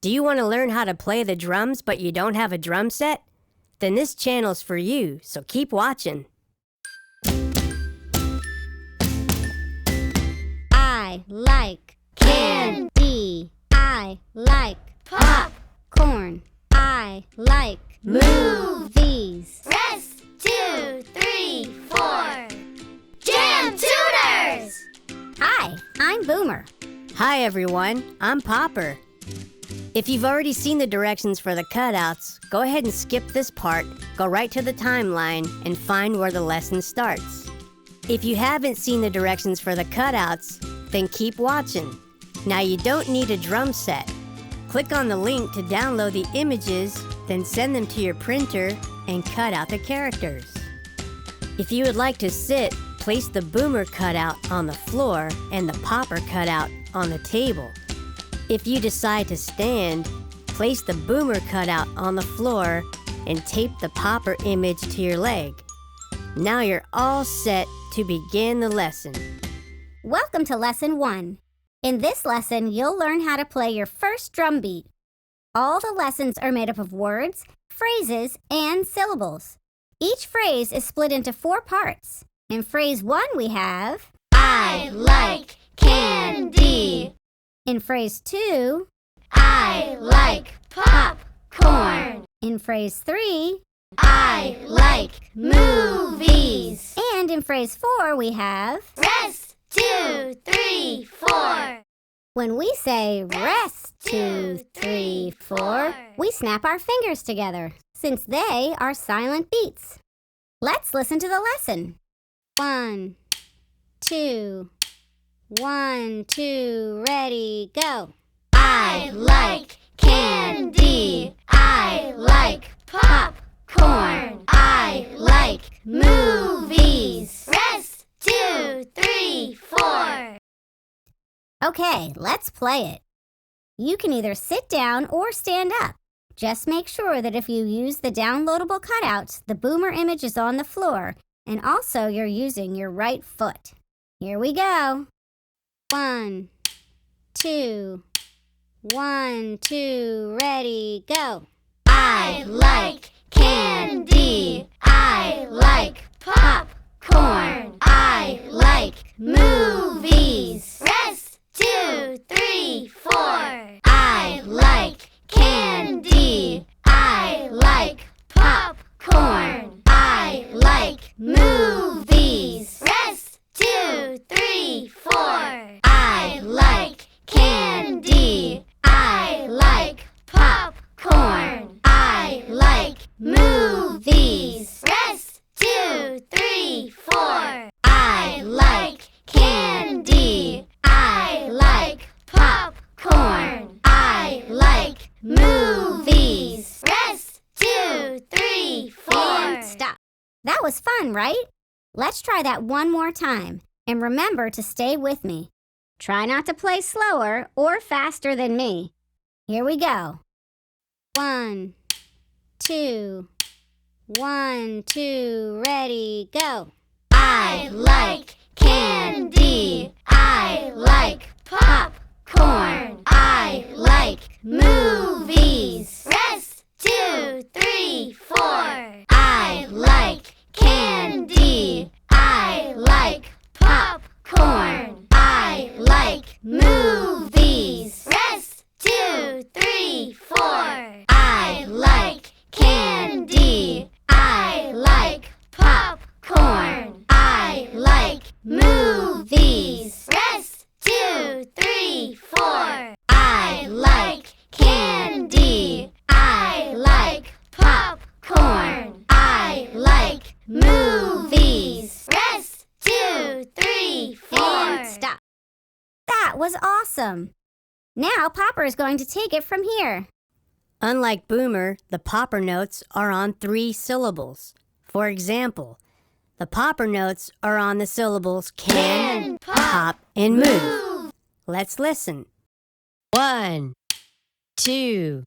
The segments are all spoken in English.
Do you want to learn how to play the drums but you don't have a drum set? Then this channel's for you, so keep watching. I like candy. I like popcorn. I like movies. Rest, 2, 3, 4. Jamtooners! Hi, I'm Boomer. Hi everyone, I'm Popper. If you've already seen the directions for the cutouts, go ahead and skip this part, go right to the timeline, and find where the lesson starts. If you haven't seen the directions for the cutouts, then keep watching. Now you don't need a drum set. Click on the link to download the images, then send them to your printer and cut out the characters. If you would like to sit, place the Boomer cutout on the floor and the Popper cutout on the table. If you decide to stand, place the Boomer cutout on the floor and tape the Popper image to your leg. Now you're all set to begin the lesson. Welcome to Lesson 1. In this lesson, you'll learn how to play your first drum beat. All the lessons are made up of words, phrases, and syllables. Each phrase is split into 4 parts. In phrase 1, we have I like candy. In phrase 2, I like popcorn. in phrase 3, I like movies. and in phrase 4, we have Rest, 2, 3, 4. when we say rest 2, 3, 4, we snap our fingers together, since they are silent beats. Let's listen to the lesson. 1, 2, 1, 2, ready, go. I like candy. I like popcorn. I like movies. Rest, 2, 3, 4. Okay, let's play it. You can either sit down or stand up. Just make sure that if you use the downloadable cutouts, the Boomer image is on the floor, and also you're using your right foot. Here we go. 1, 2, 1, 2, ready, go. I like candy. I like popcorn. I like movies. Rest, 2, 3, 4. I like candy. I like popcorn. I like movies. Rest, 2, 3, 4. I like candy. I like popcorn. I like movies. Rest, 2, 3, 4. I like candy. I like popcorn. I like movies. Rest, 2, 3, 4. And stop. That was fun, right? Let's try that one more time. And remember to stay with me. Try not to play slower or faster than me. Here we go. 1, 2, 1, 2, ready, go. I like candy. I like popcorn. I like movies. Rest, 2, 3, 4. I like candy. I like popcorn. I like movies. Rest, 2, 3, 4. I like candy. I like popcorn. I like movies. Rest, 2, 3, 4. I like candy. I like popcorn. I like movies. Rest, 2, 3, 4. And stop. That was awesome. Now Popper is going to take it from here. Unlike Boomer, the Popper notes are on 3 syllables. For example, the Popper notes are on the syllables can, pop, and move. Let's listen. 1, 2,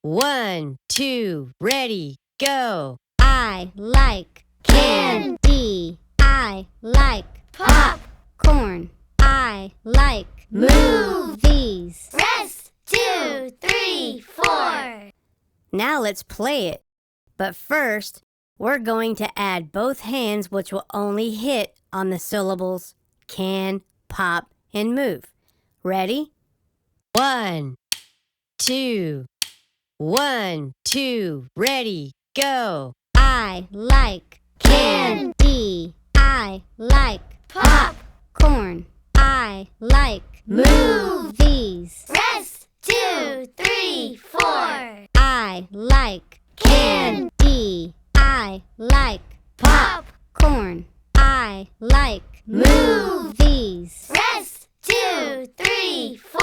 1, 2, ready, go. I like candy. I like popcorn. I like movies. Rest, 2, 3, 3, 4. Now let's play it. But first, we're going to add both hands, which will only hit on the syllables can, pop, and move. Ready? 1, 2. 1, 2, ready, go. I like candy. I like popcorn. I like movies. Rest, 2, 3, 4. I like candy. I like popcorn. I like movies. Rest, 2, 3, 4.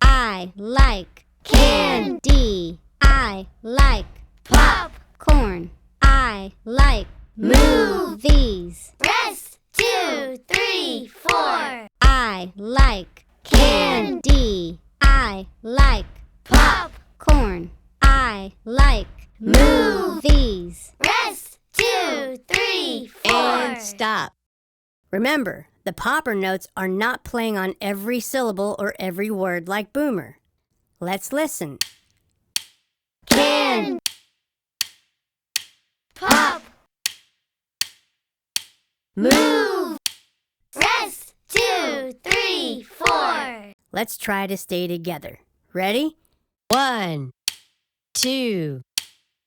I like candy. I like popcorn. I like movies. Rest, 2, 3, 4. I like candy. I like popcorn. I like movies. Rest, 2, 3, 4. And stop. Remember, the popper notes are not playing on every syllable or every word like Boomer. Let's listen. Can, pop, Move. rest, 2, 3, 4. Let's try to stay together. Ready? 1, 2.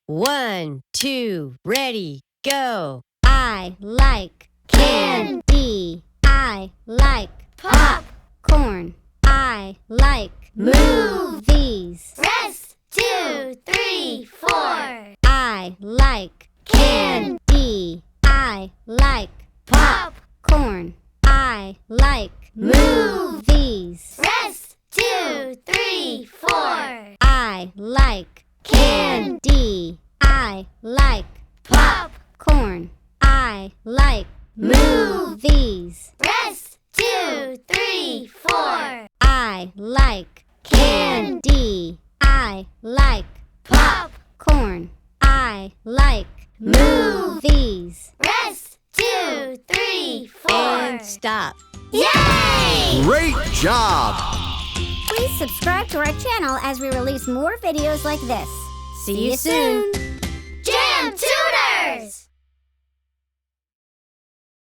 1, 2, ready, go. I like candy. I like popcorn. I like movies. Rest, 2, 3, 4. I like candy. I like popcorn. I like movies. Rest, 2, 3, 4. I like candy. I like popcorn. I like movies. Rest, 2, 3, 4. I like candy. I like popcorn. I like movies. Rest, 2, 3, 4. And stop. Yay! Great job! Please subscribe to our channel as we release more videos like this. See you soon. Jamtooners!